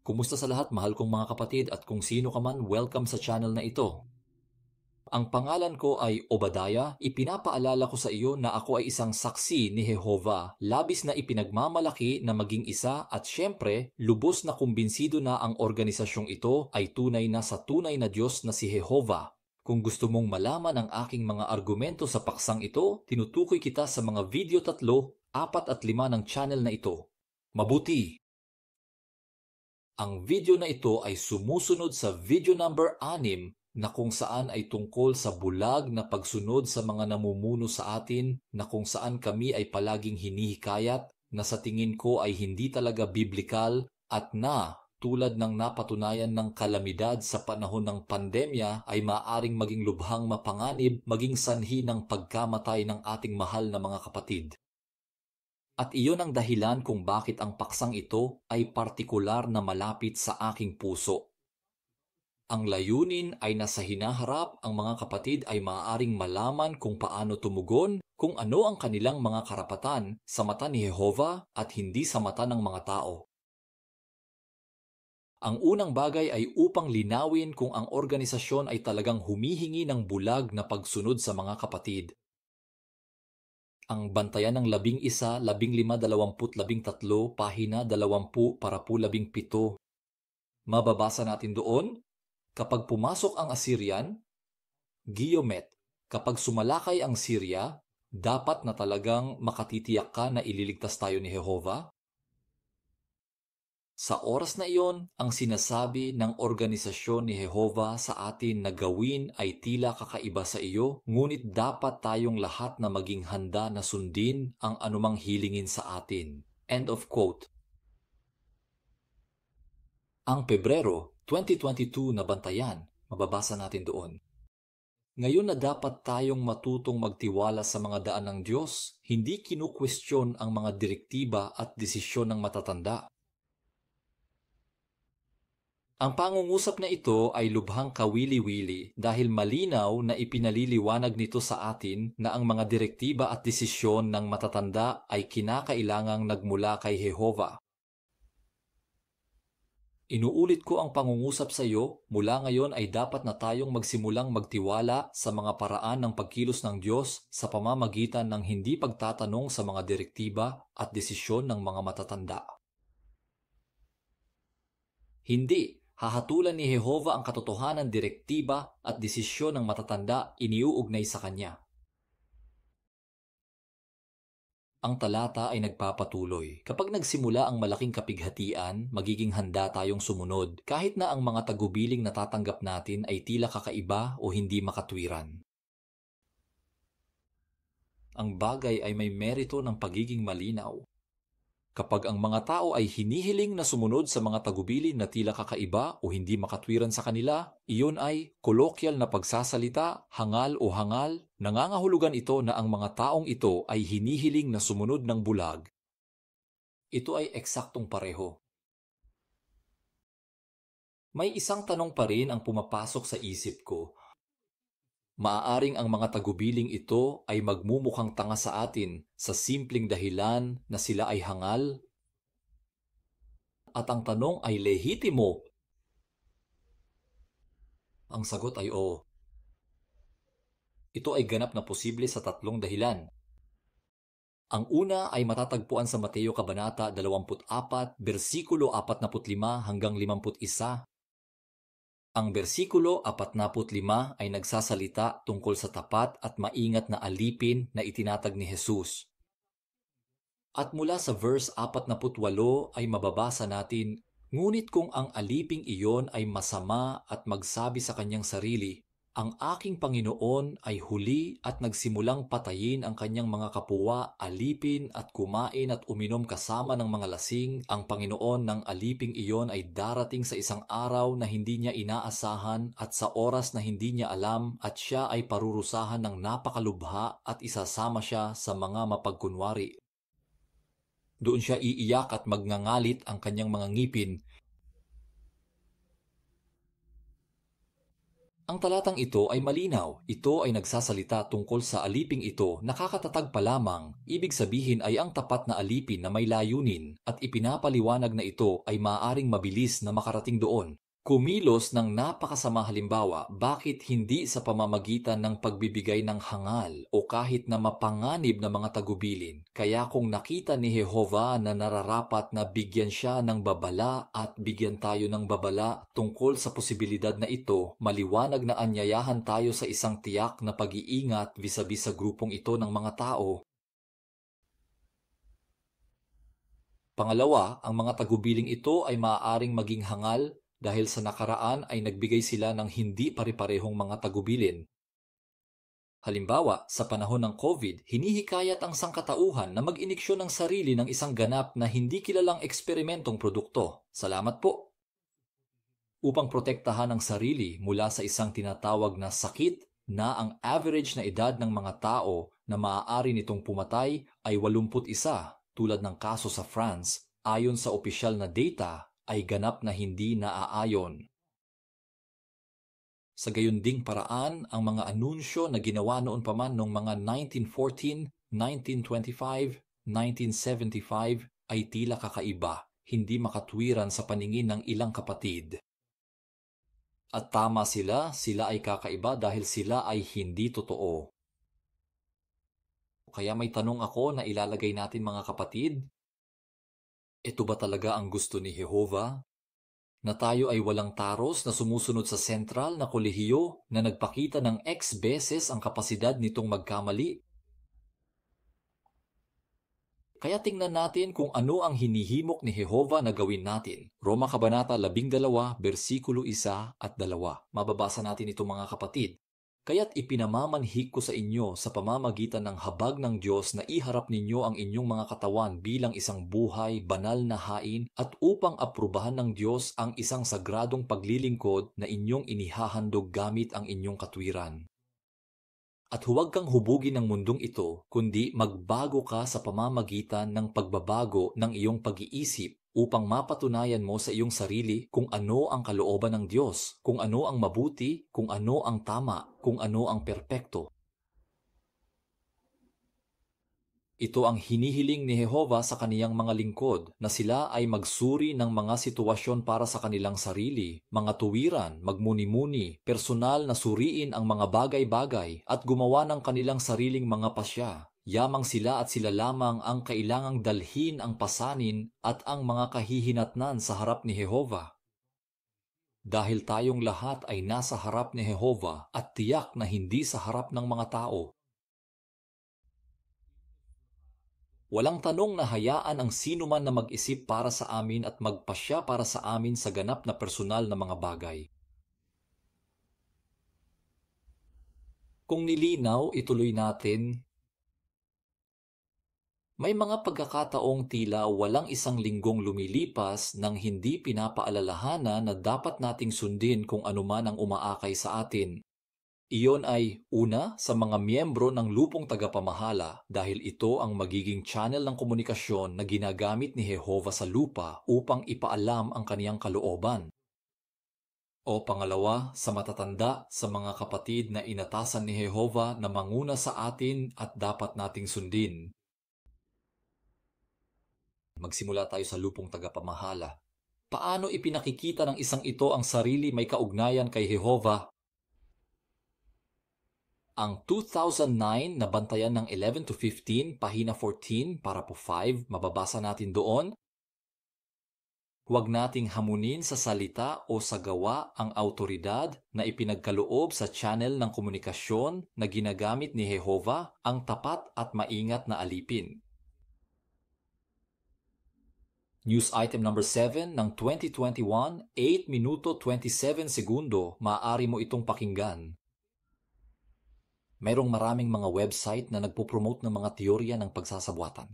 Kumusta sa lahat, mahal kong mga kapatid, at kung sino ka man, welcome sa channel na ito. Ang pangalan ko ay Obadiah. Ipinapaalala ko sa iyo na ako ay isang saksi ni Jehova, labis na ipinagmamalaki na maging isa at syempre, lubos na kumbinsido na ang organisasyong ito ay tunay na sa tunay na Diyos na si Jehova. Kung gusto mong malaman ang aking mga argumento sa paksang ito, tinutukoy kita sa mga video 3, 4 at 5 ng channel na ito. Mabuti! Ang video na ito ay sumusunod sa video number 6 na kung saan ay tungkol sa bulag na pagsunod sa mga namumuno sa atin na kung saan kami ay palaging hinihikayat na sa tingin ko ay hindi talaga biblikal at na tulad ng napatunayan ng kalamidad sa panahon ng pandemya ay maaring maging lubhang mapanganib maging sanhi ng pagkamatay ng ating mahal na mga kapatid. At iyon ang dahilan kung bakit ang paksang ito ay partikular na malapit sa aking puso. Ang layunin ay nasa hinaharap ang mga kapatid ay maaaring malaman kung paano tumugon, kung ano ang kanilang mga karapatan sa mata ni Jehova at hindi sa mata ng mga tao. Ang unang bagay ay upang linawin kung ang organisasyon ay talagang humihingi ng bulag na pagsunod sa mga kapatid. Ang Bantayan ng 11, 15, 20, 13, pahina 20-17. Mababasa natin doon, kapag pumasok ang Assyrian, Giomet, kapag sumalakay ang Syria, dapat na talagang makatitiyak ka na ililigtas tayo ni Jehova? Sa oras na iyon, ang sinasabi ng organisasyon ni Jehova sa atin na gawin ay tila kakaiba sa iyo, ngunit dapat tayong lahat na maging handa na sundin ang anumang hilingin sa atin. End of quote. Ang Pebrero 2022 na bantayan, mababasa natin doon. Ngayon na dapat tayong matutong magtiwala sa mga daan ng Diyos, hindi kinukwestiyon ang mga direktiba at desisyon ng matatanda. Ang pangungusap na ito ay lubhang kawili-wili dahil malinaw na ipinaliliwanag nito sa atin na ang mga direktiba at desisyon ng matatanda ay kinakailangang nagmula kay Jehova. Inuulit ko ang pangungusap sa iyo, mula ngayon ay dapat na tayong magsimulang magtiwala sa mga paraan ng pagkilos ng Diyos sa pamamagitan ng hindi pagtatanong sa mga direktiba at desisyon ng mga matatanda. Hindi, hahatulan ni Jehova ang katotohanan, direktiba at desisyon ng matatanda iniuugnay sa Kanya. Ang talata ay nagpapatuloy. Kapag nagsimula ang malaking kapighatian, magiging handa tayong sumunod, kahit na ang mga tagubiling natatanggap natin ay tila kakaiba o hindi makatwiran. Ang bagay ay may merito ng pagiging malinaw. Kapag ang mga tao ay hinihiling na sumunod sa mga tagubilin na tila kakaiba o hindi makatwiran sa kanila, iyon ay kolokyal na pagsasalita, hangal o hangal. Nangangahulugan ito na ang mga taong ito ay hinihiling na sumunod ng bulag. Ito ay eksaktong pareho. May isang tanong pa rin ang pumapasok sa isip ko. Maaaring ang mga tagubiling ito ay magmumukhang tanga sa atin sa simpleng dahilan na sila ay hangal? At ang tanong ay lehitimo. Ang sagot ay oo. Ito ay ganap na posible sa 3 dahilan. Ang una ay matatagpuan sa Mateo Kabanata 24, versikulo 45 hanggang 51. Ang bersikulo 45 ay nagsasalita tungkol sa tapat at maingat na alipin na itinatag ni Jesus. At mula sa verse 48 ay mababasa natin, ngunit kung ang aliping iyon ay masama at magsabi sa kanyang sarili, ang aking Panginoon ay huli at nagsimulang patayin ang kanyang mga kapwa, alipin at kumain at uminom kasama ng mga lasing, ang Panginoon ng aliping iyon ay darating sa isang araw na hindi niya inaasahan at sa oras na hindi niya alam at siya ay parurusahan ng napakalubha at isasama siya sa mga mapagkunwari. Doon siya iiyak at magngangalit ang kanyang mga ngipin. Ang talatang ito ay malinaw. Ito ay nagsasalita tungkol sa aliping ito, nakakatatag pa lamang. Ibig sabihin ay ang tapat na alipin na may layunin at ipinapaliwanag na ito ay maaaring mabilis na makarating doon. Kumilos ng napakasama halimbawa, bakit hindi sa pamamagitan ng pagbibigay ng hangal o kahit na mapanganib na mga tagubilin? Kaya kung nakita ni Jehova na nararapat na bigyan siya ng babala at bigyan tayo ng babala tungkol sa posibilidad na ito, maliwanag na anyayahan tayo sa isang tiyak na pag-iingat vis-a-vis sa grupong ito ng mga tao. Pangalawa, ang mga tagubiling ito ay maaaring maging hangal dahil sa nakaraan ay nagbigay sila ng hindi pare-parehong mga tagubilin. Halimbawa, sa panahon ng COVID, hinihikayat ang sangkatauhan na mag-iniksyon ng sarili ng isang ganap na hindi kilalang eksperimentong produkto. Salamat po. Upang protektahan ang sarili mula sa isang tinatawag na sakit na ang average na edad ng mga tao na maaari nitong pumatay ay 81, tulad ng kaso sa France, ayon sa opisyal na data, ay ganap na hindi naaayon. Sa gayunding paraan, ang mga anunsyo na ginawa noon pa man noong mga 1914, 1925, 1975 ay tila kakaiba, hindi makatwiran sa paningin ng ilang kapatid. At tama sila ay kakaiba dahil sila ay hindi totoo. Kaya may tanong ako na ilalagay natin mga kapatid. Ito ba talaga ang gusto ni Jehova? Na tayo ay walang taros na sumusunod sa sentral na kolehiyo na nagpakita ng X beses ang kapasidad nitong magkamali? Kaya tingnan natin kung ano ang hinihimok ni Jehova na gawin natin. Roma Kabanata 12, versikulo 1 at 2. Mababasa natin ito mga kapatid. Kaya't ipinamamanhik ko sa inyo sa pamamagitan ng habag ng Diyos na iharap ninyo ang inyong mga katawan bilang isang buhay, banal na hain at upang aprubahan ng Diyos ang isang sagradong paglilingkod na inyong inihahandog gamit ang inyong katwiran. At huwag kang hubugin ng mundong ito, kundi magbago ka sa pamamagitan ng pagbabago ng iyong pag-iisip upang mapatunayan mo sa iyong sarili kung ano ang kalooban ng Diyos, kung ano ang mabuti, kung ano ang tama, kung ano ang perpekto. Ito ang hinihiling ni Jehova sa kaniyang mga lingkod, na sila ay magsuri ng mga sitwasyon para sa kanilang sarili, mga tuwiran, magmuni-muni, personal na suriin ang mga bagay-bagay at gumawa ng kanilang sariling mga pasya. Yamang sila at sila lamang ang kailangang dalhin ang pasanin at ang mga kahihinatnan sa harap ni Jehova. Dahil tayong lahat ay nasa harap ni Jehova at tiyak na hindi sa harap ng mga tao. Walang tanong na hayaan ang sino man na mag-isip para sa amin at magpasya para sa amin sa ganap na personal na mga bagay. Kung nilinaw, ituloy natin. May mga pagkakataong tila walang isang linggong lumilipas nang hindi pinapaalalahanan na dapat nating sundin kung anuman ang umaakay sa atin. Iyon ay una sa mga miyembro ng lupong tagapamahala dahil ito ang magiging channel ng komunikasyon na ginagamit ni Jehova sa lupa upang ipaalam ang kaniyang kalooban. O pangalawa, sa matatanda sa mga kapatid na inatasan ni Jehova na manguna sa atin at dapat nating sundin. Magsimula tayo sa lupong tagapamahala. Paano ipinakikita ng isang ito ang sarili may kaugnayan kay Jehova? Ang 2009 na bantayan ng 11 to 15, pahina 14, para po 5, mababasa natin doon. Huwag nating hamunin sa salita o sa gawa ang autoridad na ipinagkaloob sa channel ng komunikasyon na ginagamit ni Jehova, ang tapat at maingat na alipin. News item number 7 ng 2021, 8 minuto 27 segundo, maaari mo itong pakinggan. Mayroong maraming mga website na nagpo-promote ng mga teorya ng pagsasabwatan.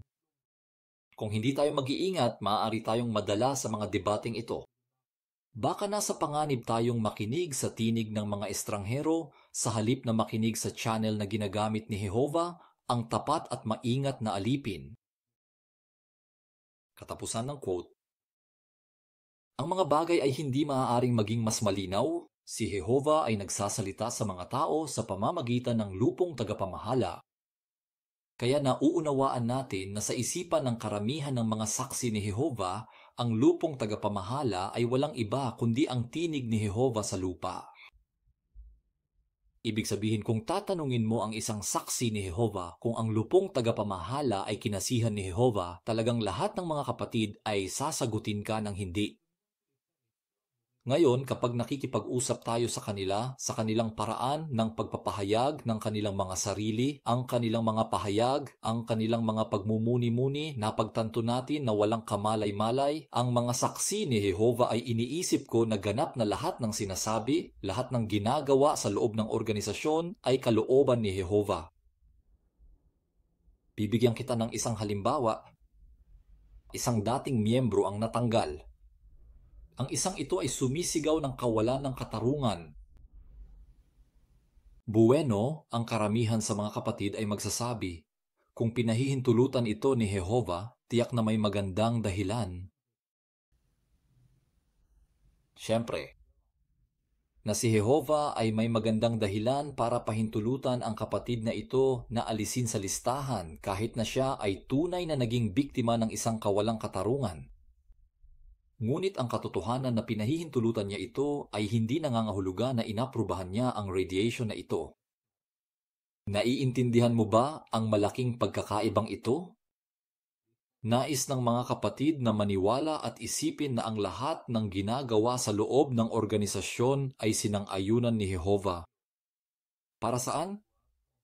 Kung hindi tayo mag-iingat, maaari tayong madala sa mga debating ito. Baka nasa panganib tayong makinig sa tinig ng mga estranghero sa halip na makinig sa channel na ginagamit ni Jehova, ang tapat at maingat na alipin. Katapusan ng quote. Ang mga bagay ay hindi maaaring maging mas malinaw Si Jehova ay nagsasalita sa mga tao sa pamamagitan ng lupong tagapamahala. Kaya nauunawaan natin na sa isipan ng karamihan ng mga saksi ni Jehova, ang lupong tagapamahala ay walang iba kundi ang tinig ni Jehova sa lupa. Ibig sabihin, kung tatanungin mo ang isang saksi ni Jehova kung ang lupong tagapamahala ay kinasihan ni Jehova, talagang lahat ng mga kapatid ay sasagutin ka ng hindi. Ngayon, kapag nakikipag-usap tayo sa kanila, sa kanilang paraan ng pagpapahayag ng kanilang mga sarili, ang kanilang mga pahayag, ang kanilang mga pagmumuni-muni, napagtanto natin na walang kamalay-malay, ang mga saksi ni Jehova ay iniisip ko na ganap na lahat ng sinasabi, lahat ng ginagawa sa loob ng organisasyon ay kalooban ni Jehova. Bibigyan kita ng isang halimbawa. Isang dating miyembro ang natanggal. Ang isang ito ay sumisigaw ng kawalan ng katarungan. Bueno, ang karamihan sa mga kapatid ay magsasabi, kung pinahihintulutan ito ni Jehova, tiyak na may magandang dahilan. Siyempre, na si Jehova ay may magandang dahilan para pahintulutan ang kapatid na ito na alisin sa listahan kahit na siya ay tunay na naging biktima ng isang kawalang katarungan. Ngunit ang katotohanan na pinahihintulutan niya ito ay hindi nangangahulugan na inaprubahan niya ang radiation na ito. Naiintindihan mo ba ang malaking pagkakaibang ito? Nais ng mga kapatid na maniwala at isipin na ang lahat ng ginagawa sa loob ng organisasyon ay sinang-ayunan ni Jehova. Para saan?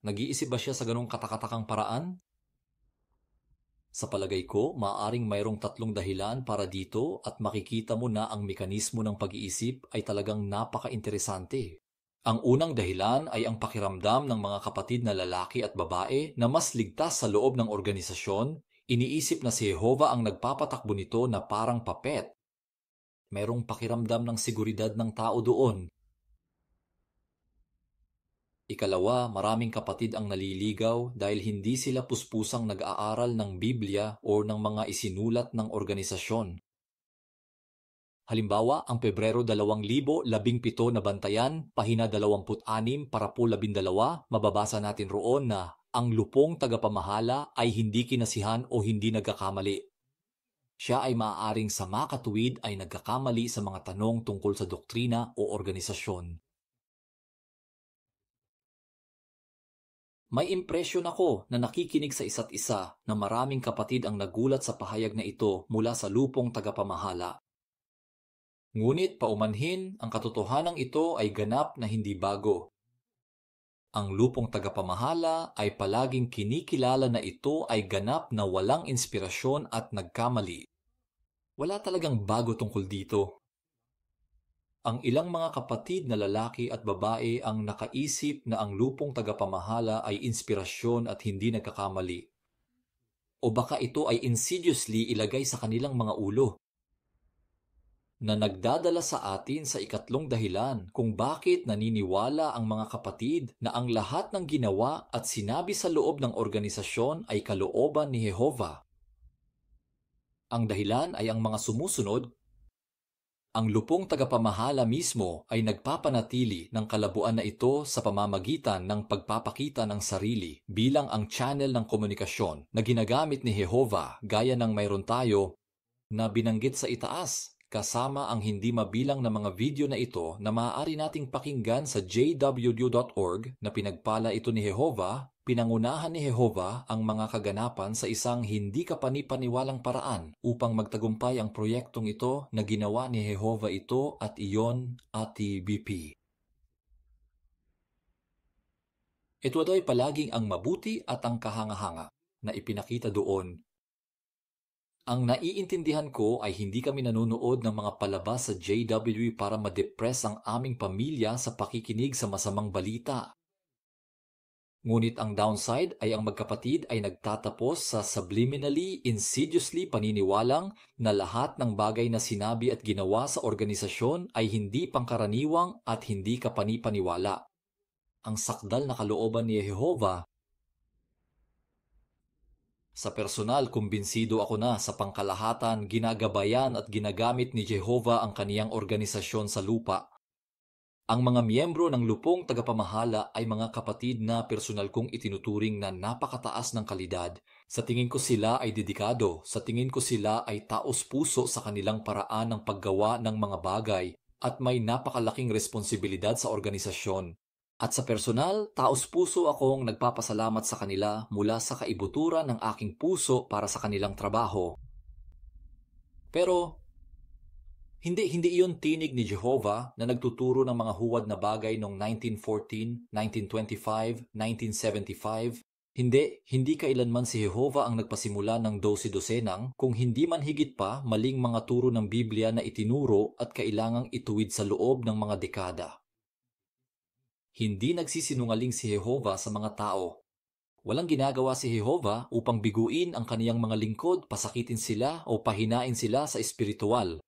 Nag-iisip ba siya sa ganong katakatakang paraan? Sa palagay ko, maaaring mayroong tatlong dahilan para dito at makikita mo na ang mekanismo ng pag-iisip ay talagang napaka-interesante. Ang unang dahilan ay ang pakiramdam ng mga kapatid na lalaki at babae na mas ligtas sa loob ng organisasyon. Iniisip na si Jehova ang nagpapatakbo nito na parang papet. Mayroong pakiramdam ng seguridad ng tao doon. Ikalawa, maraming kapatid ang naliligaw dahil hindi sila puspusang nag-aaral ng Biblia o ng mga isinulat ng organisasyon. Halimbawa, ang Pebrero 2017 na bantayan, pahina 26 para po 12, mababasa natin roon na ang lupong tagapamahala ay hindi kinasihan o hindi nagkakamali. Siya ay maaaring sa makatuwid ay nagkakamali sa mga tanong tungkol sa doktrina o organisasyon. May impresyon ako na nakikinig sa isa't isa na maraming kapatid ang nagulat sa pahayag na ito mula sa lupong tagapamahala. Ngunit paumanhin, ang katotohanan ito ay ganap na hindi bago. Ang lupong tagapamahala ay palaging kinikilala na ito ay ganap na walang inspirasyon at nagkamali. Wala talagang bago tungkol dito. Ang ilang mga kapatid na lalaki at babae ang nakaisip na ang lupong tagapamahala ay inspirasyon at hindi nagkakamali. O baka ito ay insidiously ilagay sa kanilang mga ulo, na nagdadala sa atin sa ikatlong dahilan kung bakit naniniwala ang mga kapatid na ang lahat ng ginawa at sinabi sa loob ng organisasyon ay kalooban ni Jehova. Ang dahilan ay ang mga sumusunod. Ang lupong tagapamahala mismo ay nagpapanatili ng kalabuan na ito sa pamamagitan ng pagpapakita ng sarili bilang ang channel ng komunikasyon na ginagamit ni Jehova gaya ng mayroon tayo na binanggit sa itaas, kasama ang hindi mabilang na mga video na ito na maaari nating pakinggan sa jww.org na pinagpala ito ni Jehova. Pinangunahan ni Jehova ang mga kaganapan sa isang hindi kapanipaniwalang paraan upang magtagumpay ang proyektong ito na ginawa ni Jehova ito at iyon at BP. Ito ay palaging ang mabuti at ang kahanga-hanga na ipinakita doon. Ang naiintindihan ko ay hindi kami nanonood ng mga palabas sa JW para ma-depress ang aming pamilya sa pakikinig sa masamang balita. Ngunit ang downside ay ang magkapatid ay nagtatapos sa subliminally, insidiously paniniwalang na lahat ng bagay na sinabi at ginawa sa organisasyon ay hindi pangkaraniwang at hindi kapanipaniwala. Ang sakdal na kalooban ni Jehova. Sa personal, kumbinsido ako na sa pangkalahatan, ginagabayan at ginagamit ni Jehova ang kaniyang organisasyon sa lupa. Ang mga miyembro ng lupong tagapamahala ay mga kapatid na personal kong itinuturing na napakataas ng kalidad. Sa tingin ko sila ay dedikado, sa tingin ko sila ay taos-puso sa kanilang paraan ng paggawa ng mga bagay at may napakalaking responsibilidad sa organisasyon. At sa personal, taos-puso akong nagpapasalamat sa kanila mula sa kaibuturan ng aking puso para sa kanilang trabaho. Pero hindi iyon tinig ni Jehovah na nagtuturo ng mga huwad na bagay noong 1914, 1925, 1975. Hindi kailanman si Jehovah ang nagpasimula ng 12-dosenang, kung hindi man higit pa maling mga turo ng Biblia na itinuro at kailangang ituwid sa loob ng mga dekada. Hindi nagsisinungaling si Jehovah sa mga tao. Walang ginagawa si Jehovah upang biguin ang kaniyang mga lingkod, pasakitin sila o pahinain sila sa espiritual.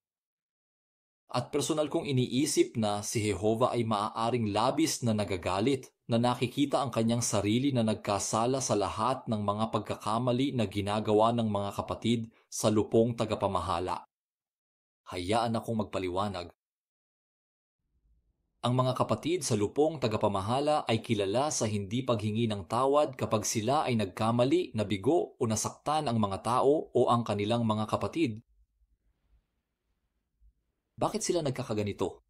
At personal kong iniisip na si Jehovah ay maaaring labis na nagagalit, na nakikita ang kanyang sarili na nagkasala sa lahat ng mga pagkakamali na ginagawa ng mga kapatid sa lupong tagapamahala. Hayaan akong magpaliwanag. Ang mga kapatid sa lupong tagapamahala ay kilala sa hindi paghingi ng tawad kapag sila ay nagkamali, nabigo o nasaktan ang mga tao o ang kanilang mga kapatid. Bakit sila nagkakaganito?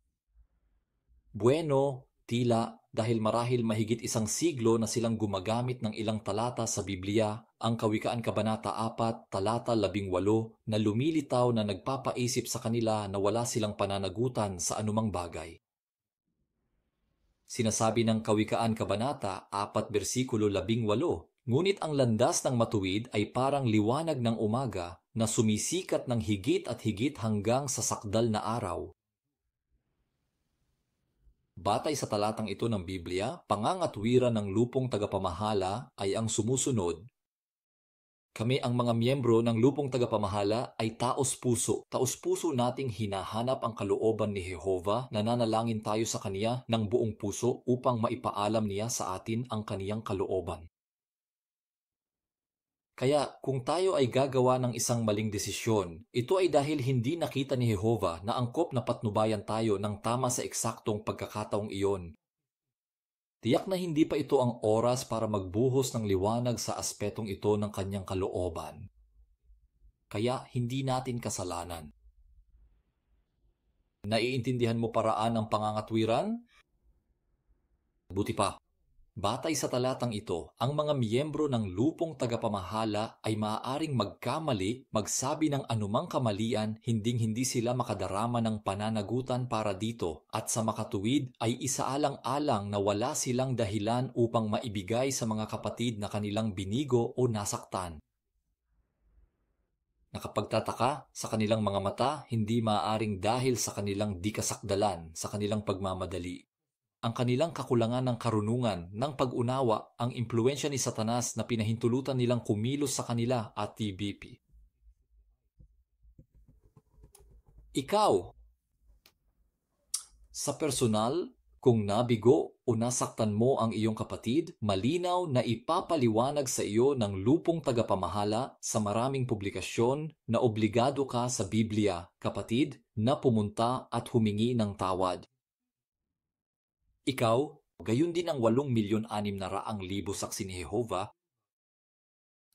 Bueno, tila dahil marahil mahigit isang siglo na silang gumagamit ng ilang talata sa Biblia, ang Kawikaan Kabanata 4, talata 18, na lumilitaw na nagpapaisip sa kanila na wala silang pananagutan sa anumang bagay. Sinasabi ng Kawikaan Kabanata 4, versikulo 18, ngunit ang landas ng matuwid ay parang liwanag ng umaga na sumisikat ng higit at higit hanggang sa sakdal na araw. Batay sa talatang ito ng Biblia, pangangatwiran ng lupong tagapamahala ay ang sumusunod. Kami ang mga miyembro ng lupong tagapamahala ay taos-puso. Taos-puso nating hinahanap ang kalooban ni Jehovah, nananalangin tayo sa Kaniya ng buong puso upang maipaalam niya sa atin ang Kaniyang kalooban. Kaya kung tayo ay gagawa ng isang maling desisyon, ito ay dahil hindi nakita ni Jehovah na angkop na patnubayan tayo ng tama sa eksaktong pagkakataong iyon. Tiyak na hindi pa ito ang oras para magbuhos ng liwanag sa aspetong ito ng kanyang kalooban. Kaya hindi natin kasalanan. Naiintindihan mo paraan ng pangangatwiran? Buti pa. Batay sa talatang ito, ang mga miyembro ng lupong tagapamahala ay maaaring magkamali, magsabi ng anumang kamalian, hinding-hindi sila makadarama ng pananagutan para dito, at sa makatuwid ay isaalang-alang na wala silang dahilan upang maibigay sa mga kapatid na kanilang binigo o nasaktan. Nakapagtataka, sa kanilang mga mata, hindi maaaring dahil sa kanilang di kasakdalan, sa kanilang pagmamadali. Ang kanilang kakulangan ng karunungan, ng pag-unawa, ang impluensya ni Satanas na pinahintulutan nilang kumilos sa kanila at TBP. Ikaw, sa personal, kung nabigo o nasaktan mo ang iyong kapatid, malinaw na ipapaliwanag sa iyo ng lupong tagapamahala sa maraming publikasyon na obligado ka sa Biblia, kapatid, na pumunta at humingi ng tawad. Ikaw, gayon din ang 8,600,000 saksi ni Jehovah,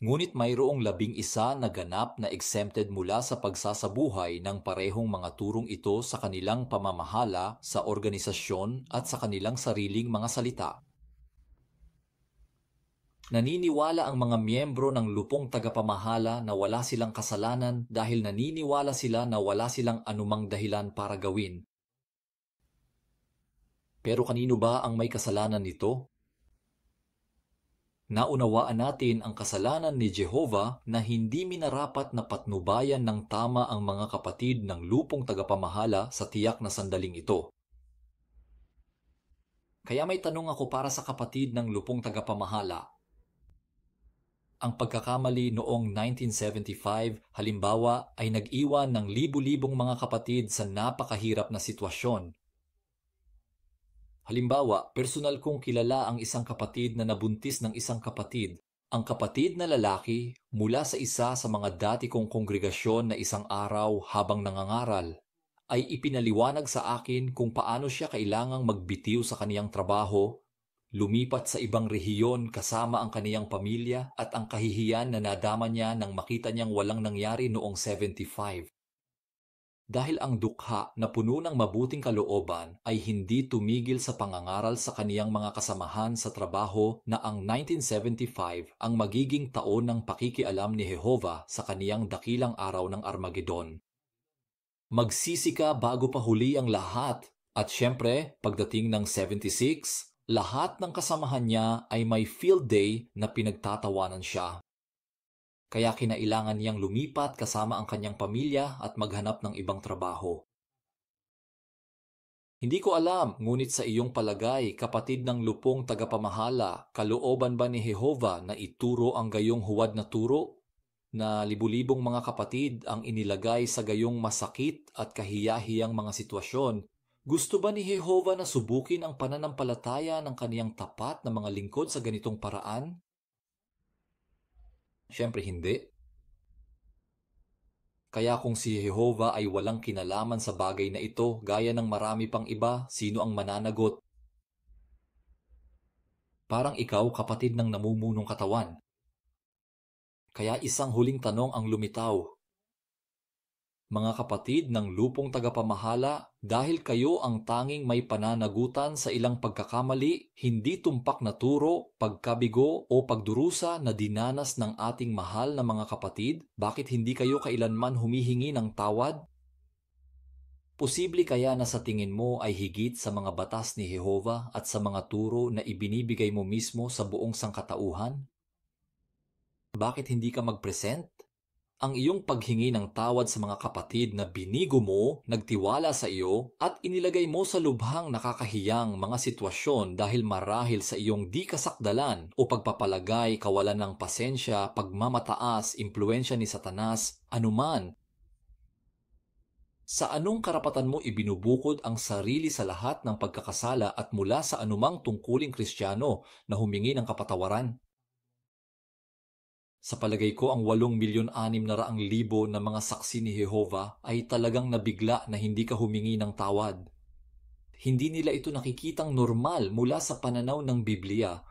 ngunit mayroong 11 na ganap na exempted mula sa pagsasabuhay ng parehong mga turong ito sa kanilang pamamahala sa organisasyon at sa kanilang sariling mga salita. Naniniwala ang mga miyembro ng lupong tagapamahala na wala silang kasalanan dahil naniniwala sila na wala silang anumang dahilan para gawin. Pero kanino ba ang may kasalanan nito? Naunawaan natin ang kasalanan ni Jehovah na hindi minarapat na patnubayan ng tama ang mga kapatid ng lupong tagapamahala sa tiyak na sandaling ito. Kaya may tanong ako para sa kapatid ng lupong tagapamahala. Ang pagkakamali noong 1975, halimbawa, ay nag-iwan ng libu-libong mga kapatid sa napakahirap na sitwasyon. Halimbawa, personal kong kilala ang isang kapatid na nabuntis ng isang kapatid. Ang kapatid na lalaki mula sa isa sa mga dati kong kongregasyon na isang araw habang nangangaral. ay ipinaliwanag sa akin kung paano siya kailangang magbitiw sa kaniyang trabaho, lumipat sa ibang rehiyon kasama ang kaniyang pamilya at ang kahihiyan na nadama niya nang makita niyang walang nangyari noong 75. Dahil ang dukha na puno ng mabuting kalooban ay hindi tumigil sa pangangaral sa kaniyang mga kasamahan sa trabaho na ang 1975 ang magiging taon ng pakikialam ni Jehovah sa kaniyang dakilang araw ng Armageddon. Magsisi ka bago pa huli ang lahat, at syempre, pagdating ng 76, lahat ng kasamahan niya ay may field day na pinagtatawanan siya. Kaya kinailangan niyang lumipat kasama ang kanyang pamilya at maghanap ng ibang trabaho. Hindi ko alam, ngunit sa iyong palagay, kapatid ng lupong tagapamahala, kalooban ba ni Jehovah na ituro ang gayong huwad na turo? Na libu-libong mga kapatid ang inilagay sa gayong masakit at kahiyahiyang mga sitwasyon. Gusto ba ni Jehovah na subukin ang pananampalataya ng kaniyang tapat na mga lingkod sa ganitong paraan? Siyempre hindi. Kaya kung si Jehovah ay walang kinalaman sa bagay na ito, gaya ng marami pang iba, sino ang mananagot? Parang ikaw, kapatid ng namumunong katawan. Kaya isang huling tanong ang lumitaw. Mga kapatid ng lupong tagapamahala, dahil kayo ang tanging may pananagutan sa ilang pagkakamali, hindi tumpak na turo, pagkabigo o pagdurusa na dinanas ng ating mahal na mga kapatid, bakit hindi kayo kailanman humihingi ng tawad? Posible kaya na sa tingin mo ay higit sa mga batas ni Jehovah at sa mga turo na ibinibigay mo mismo sa buong sangkatauhan? Bakit hindi ka mag-present? Ang iyong paghingi ng tawad sa mga kapatid na binigo mo, nagtiwala sa iyo, at inilagay mo sa lubhang nakakahiyang mga sitwasyon dahil marahil sa iyong di kasakdalan o pagpapalagay, kawalan ng pasensya, pagmamataas, impluensya ni Satanas, anuman. Sa anong karapatan mo ibinubukod ang sarili sa lahat ng pagkakasala at mula sa anumang tungkuling Kristiyano na humingi ng kapatawaran? Sa palagay ko, ang 8,600,000 na mga saksi ni Jehovah ay talagang nabigla na hindi ka humingi ng tawad. Hindi nila ito nakikitang normal mula sa pananaw ng Biblia.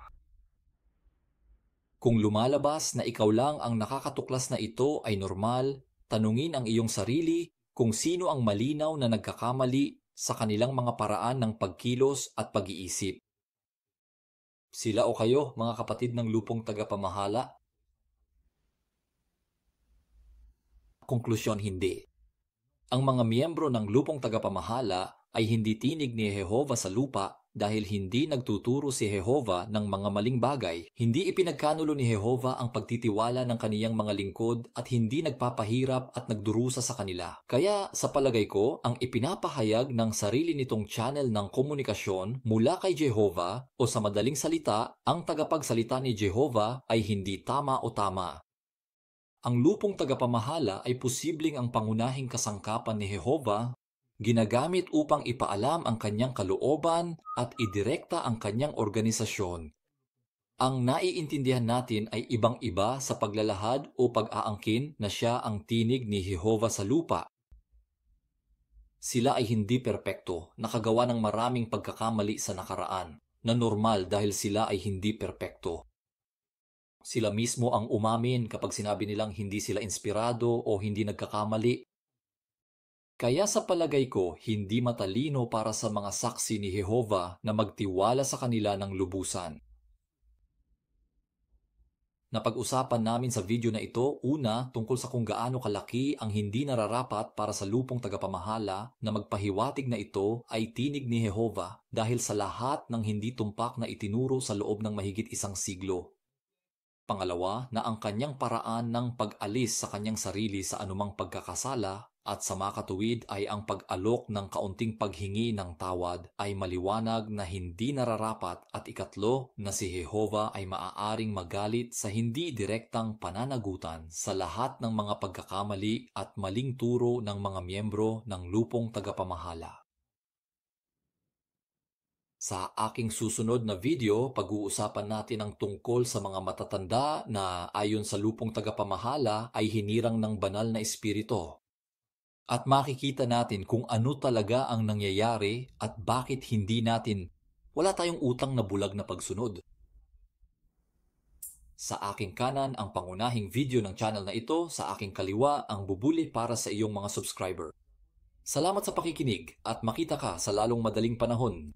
Kung lumalabas na ikaw lang ang nakakatuklas na ito ay normal, tanungin ang iyong sarili kung sino ang malinaw na nagkakamali sa kanilang mga paraan ng pagkilos at pag-iisip. Sila o kayo, mga kapatid ng lupong tagapamahala? Konklusyon, hindi. Ang mga miyembro ng lupong tagapamahala ay hindi tinig ni Jehovah sa lupa dahil hindi nagtuturo si Jehovah ng mga maling bagay. Hindi ipinagkanulo ni Jehovah ang pagtitiwala ng kaniyang mga lingkod at hindi nagpapahirap at nagdurusa sa kanila. Kaya sa palagay ko, ang ipinapahayag ng sarili nitong channel ng komunikasyon mula kay Jehovah o sa madaling salita, ang tagapagsalita ni Jehovah ay hindi tama o tama. Ang lupong tagapamahala ay posibleng ang pangunahing kasangkapan ni Jehovah, ginagamit upang ipaalam ang kanyang kalooban at idirekta ang kanyang organisasyon. Ang naiintindihan natin ay ibang-iba sa paglalahad o pag-aangkin na siya ang tinig ni Jehovah sa lupa. Sila ay hindi perpekto, nakagawa ng maraming pagkakamali sa nakaraan, na normal dahil sila ay hindi perpekto. Sila mismo ang umamin kapag sinabi nilang hindi sila inspirado o hindi nagkakamali. Kaya sa palagay ko, hindi matalino para sa mga saksi ni Jehovah na magtiwala sa kanila ng lubusan. Napag-usapan namin sa video na ito, una, tungkol sa kung gaano kalaki ang hindi nararapat para sa lupong tagapamahala na magpahiwatig na ito ay tinig ni Jehovah dahil sa lahat ng hindi tumpak na itinuro sa loob ng mahigit 1 siglo. Pangalawa, na ang kanyang paraan ng pag-alis sa kanyang sarili sa anumang pagkakasala at sa makatuwid ay ang pag-alok ng kaunting paghingi ng tawad ay maliwanag na hindi nararapat, at ikatlo, na si Jehovah ay maaaring magalit sa hindi direktang pananagutan sa lahat ng mga pagkakamali at maling turo ng mga miyembro ng lupong tagapamahala. Sa aking susunod na video, pag-uusapan natin ang tungkol sa mga matatanda na ayon sa lupong tagapamahala ay hinirang ng banal na espiritu. At makikita natin kung ano talaga ang nangyayari at bakit wala tayong utang na bulag na pagsunod. Sa aking kanan ang pangunahing video ng channel na ito, sa aking kaliwa ang bubuli para sa iyong mga subscriber. Salamat sa pakikinig at makita ka sa lalong madaling panahon.